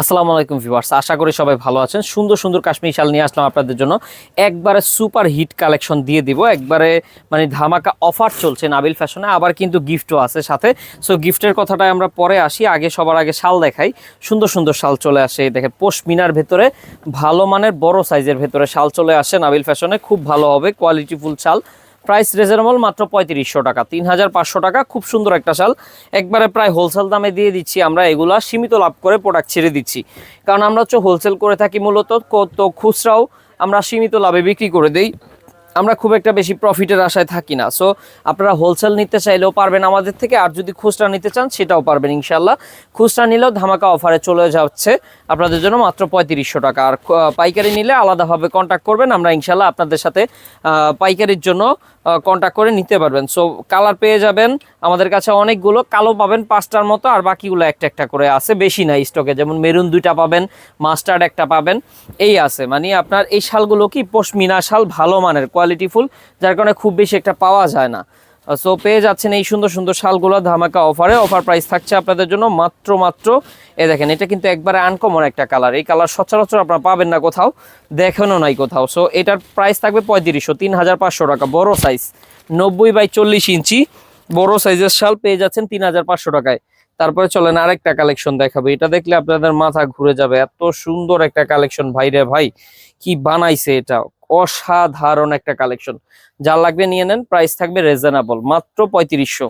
আসসালামু আলাইকুম ভিউয়ার্স, আশা করি সবাই ভালো আছেন। সুন্দর সুন্দর কাশ্মীরি শাল নিয়ে আসলাম আপনাদের জন্য। একবারে সুপার হিট কালেকশন দিয়ে দিব, একবারে মানে ধামাকা অফার চলছে নাবিল ফ্যাশনে। আবার কিন্তু গিফটও আছে সাথে। সো গিফটের কথাটাই আমরা পরে আসি, সবার আগে শাল দেখাই। সুন্দর সুন্দর শাল চলে আসে, দেখেন পশমিনার ভেতরে ভালো মানের বড় সাইজের ভেতরে শাল চলে আসে নাবিল ফ্যাশনে। খুব ভালো হবে, কোয়ালিটিফুল শাল। প্রাইস রিজনেবল, মাত্র 3500 টাকা, 3500 টাকা। খুব সুন্দর একটা শাল, একবারে প্রায় হোলসেল দামে দিয়ে দিচ্ছি আমরা। এগুলা সীমিত লাভ করে প্রোডাক্ট ছেড়ে দিচ্ছি, কারণ আমরা হচ্ছে হোলসেল করে থাকি মূলত। তো খুচরাও আমরা সীমিত লাভে বিক্রি করে দেই, আমরা খুব একটা বেশি প্রফিটের আশায় থাকি না। সো আপনারা হোলসেল নিতে চাইলেও পারবেন আমাদের থেকে, আর যদি খুচরা নিতে চান সেটাও পারবেন ইনশাল্লাহ। খুচরা নিলেও ধামাকা অফারে চলে যাচ্ছে আপনাদের জন্য মাত্র 3500 টাকা। আর পাইকারি নিলে আলাদাভাবে কন্ট্যাক্ট করবেন, আমরা ইনশাল্লাহ আপনাদের সাথে পাইকারির জন্য কন্ট্যাক্ট করে নিতে পারবেন। সো কালার পেয়ে যাবেন আমাদের কাছে অনেকগুলো, কালো পাবেন 5টার মতো, আর বাকিগুলো একটা একটা করে আছে, বেশি নাই স্টকে। যেমন মেরুন 2টা পাবেন, মাস্টার্ড একটা পাবেন, এই আছে। মানে আপনার এই শালগুলো কি পশমিনা শাল, ভালো মানের, কোয়ালিটিফুল, যার কারণে খুব বেশি একটা পাওয়া যায় না। সো পেয়ে যাচ্ছেন এই সুন্দর সুন্দর শালগুলো ধামাকা অফারে। অফার প্রাইস থাকছে আপনাদের জন্য মাত্র এ দেখেন, এটা কিন্তু একবারে আনকমন একটা কালার। এই কালার সচরাচর আপনারা পাবেন না কোথাও, দেখানো নাই কোথাও। সো এটার প্রাইস থাকবে 3500 টাকা। বড় সাইজ 90x40 ইঞ্চি বড় সাইজের শাল পেয়ে যাচ্ছেন 3500 টাকায়। তারপরে চলেন আরেকটা কালেকশন দেখাবো। এটা দেখলে আপনাদের মাথা ঘুরে যাবে, এত সুন্দর একটা কালেকশন ভাই রে ভাই, কি বানাইছে এটা, অসাধারণ একটা কালেকশন। যা লাগবে নিয়ে নেন, প্রাইস থাকবে রিজনেবল, মাত্র 3500।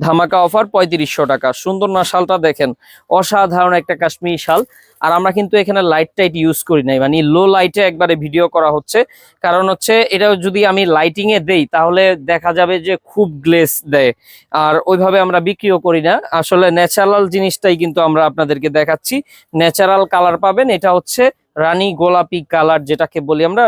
ধামাকা অফার 3500 টাকা। সুন্দর না শালটা দেখেন, অসাধারণ একটা কাশ্মীরি শাল। আর আমরা কিন্তু এখানে লাইট টাইট ইউজ করি নাই, মানে লো লাইটে একবারে ভিডিও করা হচ্ছে। কারণ হচ্ছে এটা যদি আমি লাইটিং এ দেই তাহলে দেখা যাবে যে খুব গ্লেজ দেয়, আর ওইভাবে আমরা বিক্রিও করি না। আসলে ন্যাচারাল জিনিসটাই কিন্তু আমরা আপনাদেরকে দেখাচ্ছি। ন্যাচারাল কালার পাবেন, এটা হচ্ছে রানী গোলাপি কালার, যেটাকে বলি আমরা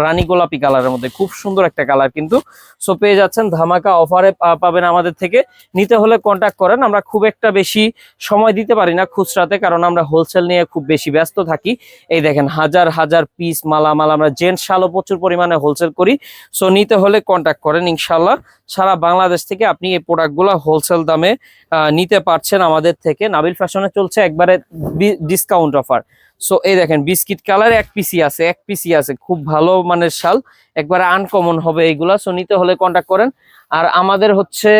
রানী গোলাপি কালারের মধ্যে, খুব সুন্দর একটা কালার কিন্তু। সো পেয়ে যাচ্ছেন ধামাকা অফারে পাবেন আমাদের থেকে। নিতে হলে কন্ট্যাক্ট করেন, আমরা খুব একটা বেশি সময় দিতে পারি না খুচরাতে, কারণ আমরা হোলসেল নিয়ে খুব বেশি ব্যস্ত থাকি। এই দেখেন হাজার হাজার পিস মালামাল, আমরা জেন্টস শালও প্রচুর পরিমাণে হোলসেল করি। সো নিতে হলে কন্ট্যাক্ট করেন ইনশাল্লাহ। সারা বাংলাদেশ থেকে আপনি এই প্রোডাক্টগুলো হোলসেল দামে নিতে পারছেন আমাদের থেকে। নাবিল ফ্যাশনে চলছে একবারে ডিসকাউন্ট অফার। সো এই দেখেন বিস্কিট কালার এক পিসি আছে, খুব ভালো মানের শাল, একবারে আনকমন হবে এইগুলা। সো নিতে হলে কন্ট্যাক্ট করেন। আর আমাদের হচ্ছে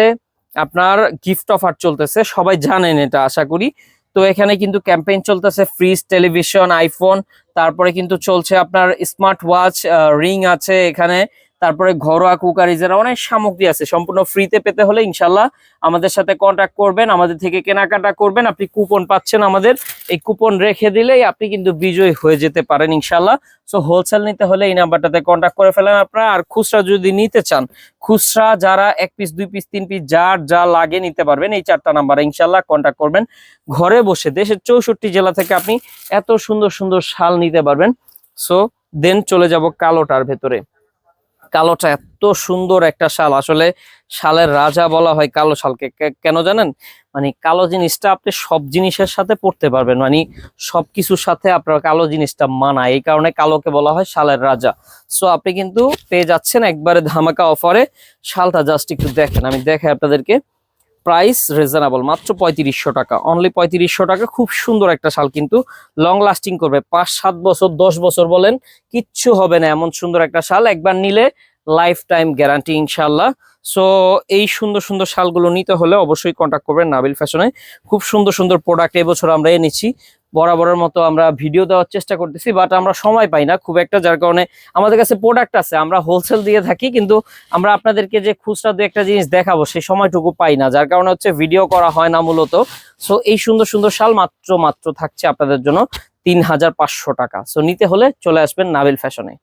আপনার গিফট অফার চলতেছে, সবাই জানেন এটা আশা করি। তো এখানে কিন্তু ক্যাম্পেইন চলতেছে, ফ্রিজ, টেলিভিশন, আইফোন, তারপরে কিন্তু চলছে আপনার স্মার্ট ওয়াচ, রিং আছে এখানে, তারপরে ঘরোয়া কুকারিজের অনেক সামগ্রী আছে। সম্পূর্ণ ফ্রিতে পেতে হলে ইনশাল্লাহ আমাদের সাথে কন্ট্যাক্ট করবেন, আমাদের থেকে কেনাকাটা করবেন। আপনি কুপন পাচ্ছেন আমাদের, এই কুপন রেখে দিলেই আপনি কিন্তু বিজয়ী হয়ে যেতে পারেন ইনশাল্লাহ। সো হোলসেল নিতে হলে এই নাম্বারটাতে কন্ট্যাক্ট করে ফেলেন আপনারা। আর খুচরা যদি নিতে চান, খুচরা যারা 1 পিস 2 পিস 3 পিস যার যা লাগে নিতে পারবেন, এই 4টা নাম্বারে ইনশাল্লাহ কন্ট্যাক্ট করবেন। ঘরে বসে দেশের 64 জেলা থেকে আপনি এত সুন্দর সুন্দর শাল নিতে পারবেন। সো দেন চলে যাব কালোটার ভেতরে। কালোটা এত সুন্দর একটা শাল, আসলে শালের রাজা বলা হয় কালো শালকে। কেন জানেন? মানে কালো জিনিসটা আপনি সব জিনিসের সাথে পড়তে পারবেন, মানে সবকিছুর সাথে আপনার কালো জিনিসটা মানায়, এই কারণে কালোকে বলা হয় শালের রাজা। সো আপনি কিন্তু পেয়ে যাচ্ছেন একবারে ধামাকা অফারে শালটা। জাস্ট একটু দেখেন, আমি দেখাই আপনাদেরকে। প্রাইস রিজনেবল, মাত্র 3500 টাকা, অনলি 3500 টাকা। খুব সুন্দর একটা শাল, কিন্তু লং লাস্টিং করবে 5-7 বছর 10 বছর বলেন, কিচ্ছু হবে না এমন সুন্দর একটা শাল। একবার নিলে লাইফ টাইম গ্যারান্টি ইনশাল্লাহ। সো এই সুন্দর সুন্দর শালগুলো নিতে হলে অবশ্যই কন্ট্যাক্ট করবেন নাবিল ফ্যাশনে। খুব সুন্দর সুন্দর প্রোডাক্ট এবছর আমরা এনেছি। বরাবরের মতো আমরা ভিডিও দেওয়ার চেষ্টা করতেছি, বাট আমরা সময় পাই না খুব একটা, যার কারণে আমাদের কাছে প্রোডাক্ট আছে, আমরা হোলসেল দিয়ে থাকি, কিন্তু আমরা আপনাদেরকে যে খুচরা দু একটা জিনিস দেখাবো সেই সময়টুকু পাই না, যার কারণে হচ্ছে ভিডিও করা হয় না মূলত। সো এই সুন্দর সুন্দর শাল মাত্র থাকছে আপনাদের জন্য 3500 টাকা। সো নিতে হলে চলে আসবেন নাবিল ফ্যাশনে।